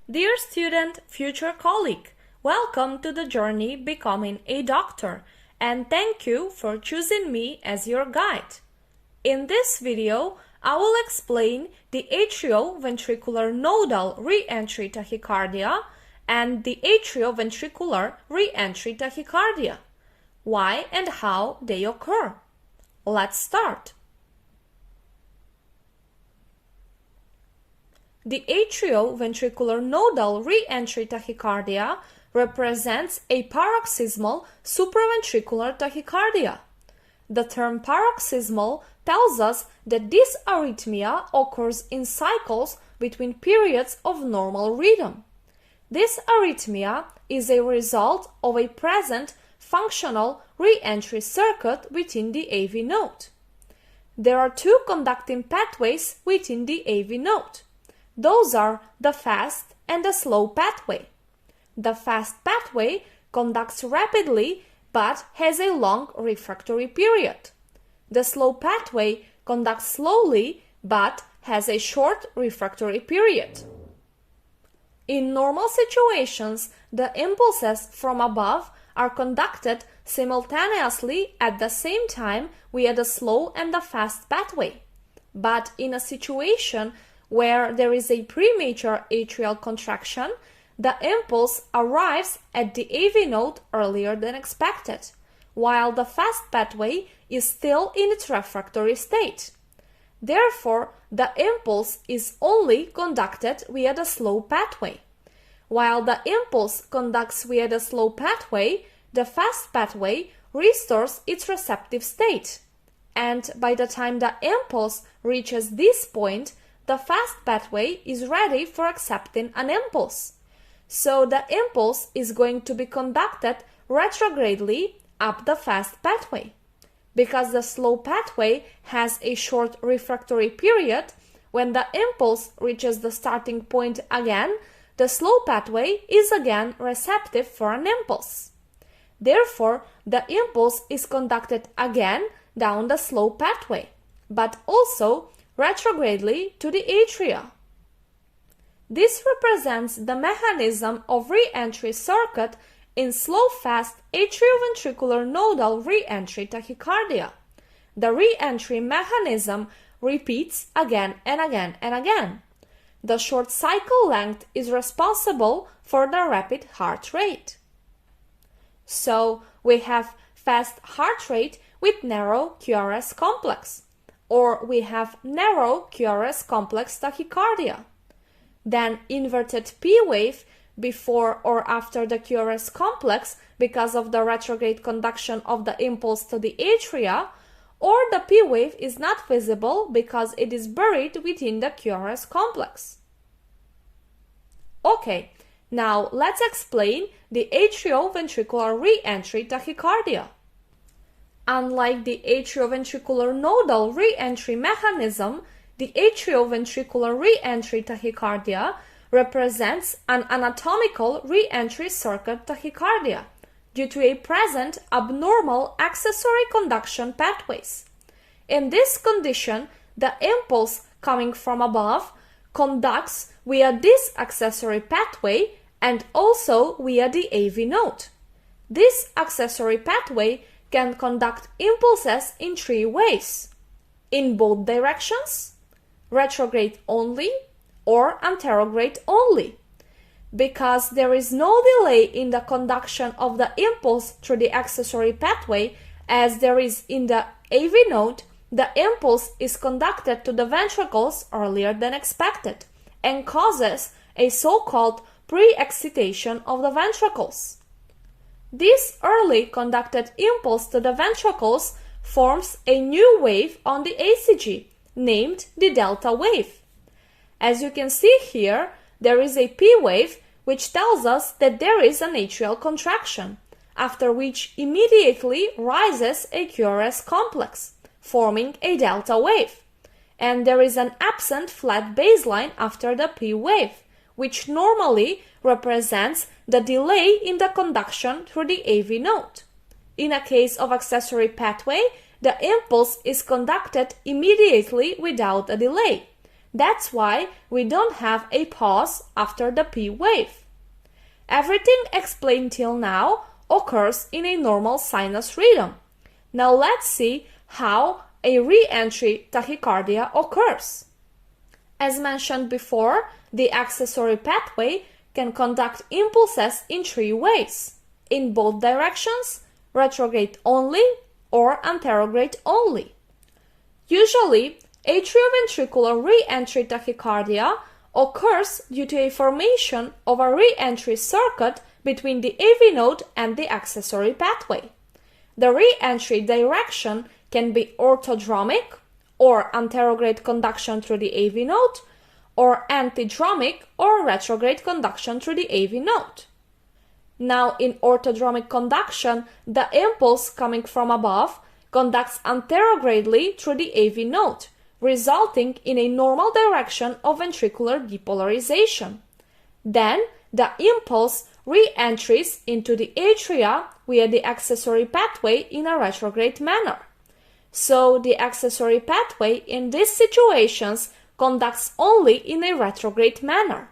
Dear student, future colleague, welcome to the journey becoming a doctor, and thank you for choosing me as your guide. In this video, I will explain the Atrioventricular Nodal Re-entry Tachycardia and the Atrioventricular Re-entry Tachycardia, why and how they occur. Let's start. The atrioventricular nodal re-entry tachycardia represents a paroxysmal supraventricular tachycardia. The term paroxysmal tells us that this arrhythmia occurs in cycles between periods of normal rhythm. This arrhythmia is a result of a present functional re-entry circuit within the AV node. There are two conducting pathways within the AV node. Those are the fast and the slow pathway. The fast pathway conducts rapidly but has a long refractory period. The slow pathway conducts slowly but has a short refractory period. In normal situations, the impulses from above are conducted simultaneously at the same time via the slow and the fast pathway. But in a situation where there is a premature atrial contraction, the impulse arrives at the AV node earlier than expected, while the fast pathway is still in its refractory state. Therefore, the impulse is only conducted via the slow pathway. While the impulse conducts via the slow pathway, the fast pathway restores its receptive state. And by the time the impulse reaches this point, the fast pathway is ready for accepting an impulse. So the impulse is going to be conducted retrogradely up the fast pathway. Because the slow pathway has a short refractory period, when the impulse reaches the starting point again, the slow pathway is again receptive for an impulse. Therefore, the impulse is conducted again down the slow pathway, but also retrogradely to the atria. This represents the mechanism of re-entry circuit in slow-fast atrioventricular nodal re-entry tachycardia. The re-entry mechanism repeats again and again and again. The short cycle length is responsible for the rapid heart rate. So we have fast heart rate with narrow QRS complex, or we have narrow QRS complex tachycardia. Then inverted P wave before or after the QRS complex because of the retrograde conduction of the impulse to the atria, or the P wave is not visible because it is buried within the QRS complex. Okay, now let's explain the atrioventricular re-entry tachycardia. Unlike the atrioventricular nodal re-entry mechanism, the atrioventricular re-entry tachycardia represents an anatomical re-entry circuit tachycardia due to a present abnormal accessory conduction pathways. In this condition, the impulse coming from above conducts via this accessory pathway and also via the AV node. This accessory pathway can conduct impulses in three ways: in both directions, retrograde only, or anterograde only. Because there is no delay in the conduction of the impulse through the accessory pathway as there is in the AV node, the impulse is conducted to the ventricles earlier than expected and causes a so-called pre-excitation of the ventricles. This early conducted impulse to the ventricles forms a new wave on the ACG, named the delta wave. As you can see here, there is a P wave which tells us that there is an atrial contraction, after which immediately rises a QRS complex, forming a delta wave. And there is an absent flat baseline after the P wave, which normally represents the delay in the conduction through the AV node. In a case of accessory pathway, the impulse is conducted immediately without a delay. That's why we don't have a pause after the P wave. Everything explained till now occurs in a normal sinus rhythm. Now let's see how a re-entry tachycardia occurs. As mentioned before, the accessory pathway can conduct impulses in three ways: in both directions, retrograde only, or anterograde only. Usually, atrioventricular re-entry tachycardia occurs due to a formation of a re-entry circuit between the AV node and the accessory pathway. The re-entry direction can be orthodromic, or anterograde conduction through the AV node, or antidromic, or retrograde conduction through the AV node. Now, in orthodromic conduction, the impulse coming from above conducts anterogradely through the AV node, resulting in a normal direction of ventricular depolarization. Then, the impulse re-entries into the atria via the accessory pathway in a retrograde manner. So, the accessory pathway in these situations conducts only in a retrograde manner.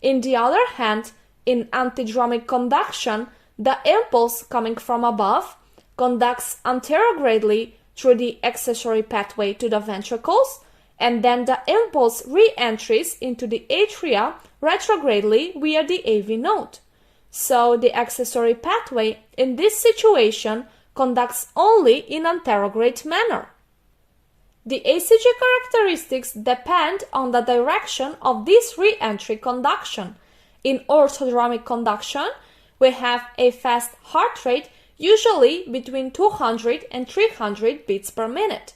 In the other hand, in antidromic conduction, the impulse coming from above conducts anterogradely through the accessory pathway to the ventricles, and then the impulse re-entries into the atria retrogradely via the AV node. So the accessory pathway in this situation conducts only in anterograde manner. The ACG characteristics depend on the direction of this re-entry conduction. In orthodromic conduction, we have a fast heart rate, usually between 200 and 300 beats per minute.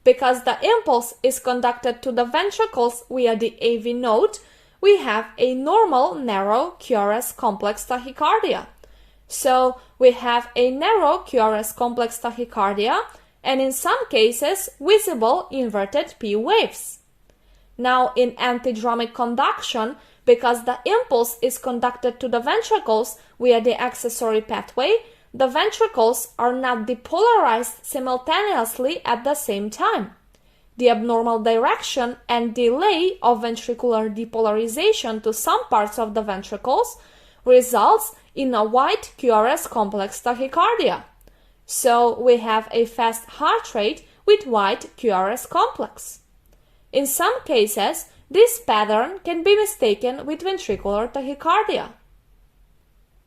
Because the impulse is conducted to the ventricles via the AV node, we have a normal narrow QRS complex tachycardia. So we have a narrow QRS complex tachycardia, and in some cases visible inverted P waves. Now in antidromic conduction, because the impulse is conducted to the ventricles via the accessory pathway, the ventricles are not depolarized simultaneously at the same time. The abnormal direction and delay of ventricular depolarization to some parts of the ventricles results in a wide QRS complex tachycardia. So we have a fast heart rate with wide QRS complex. In some cases, this pattern can be mistaken with ventricular tachycardia.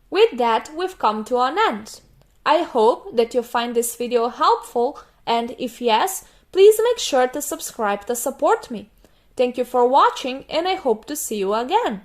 With that, we've come to an end. I hope that you find this video helpful, and if yes, please make sure to subscribe to support me. Thank you for watching, and I hope to see you again.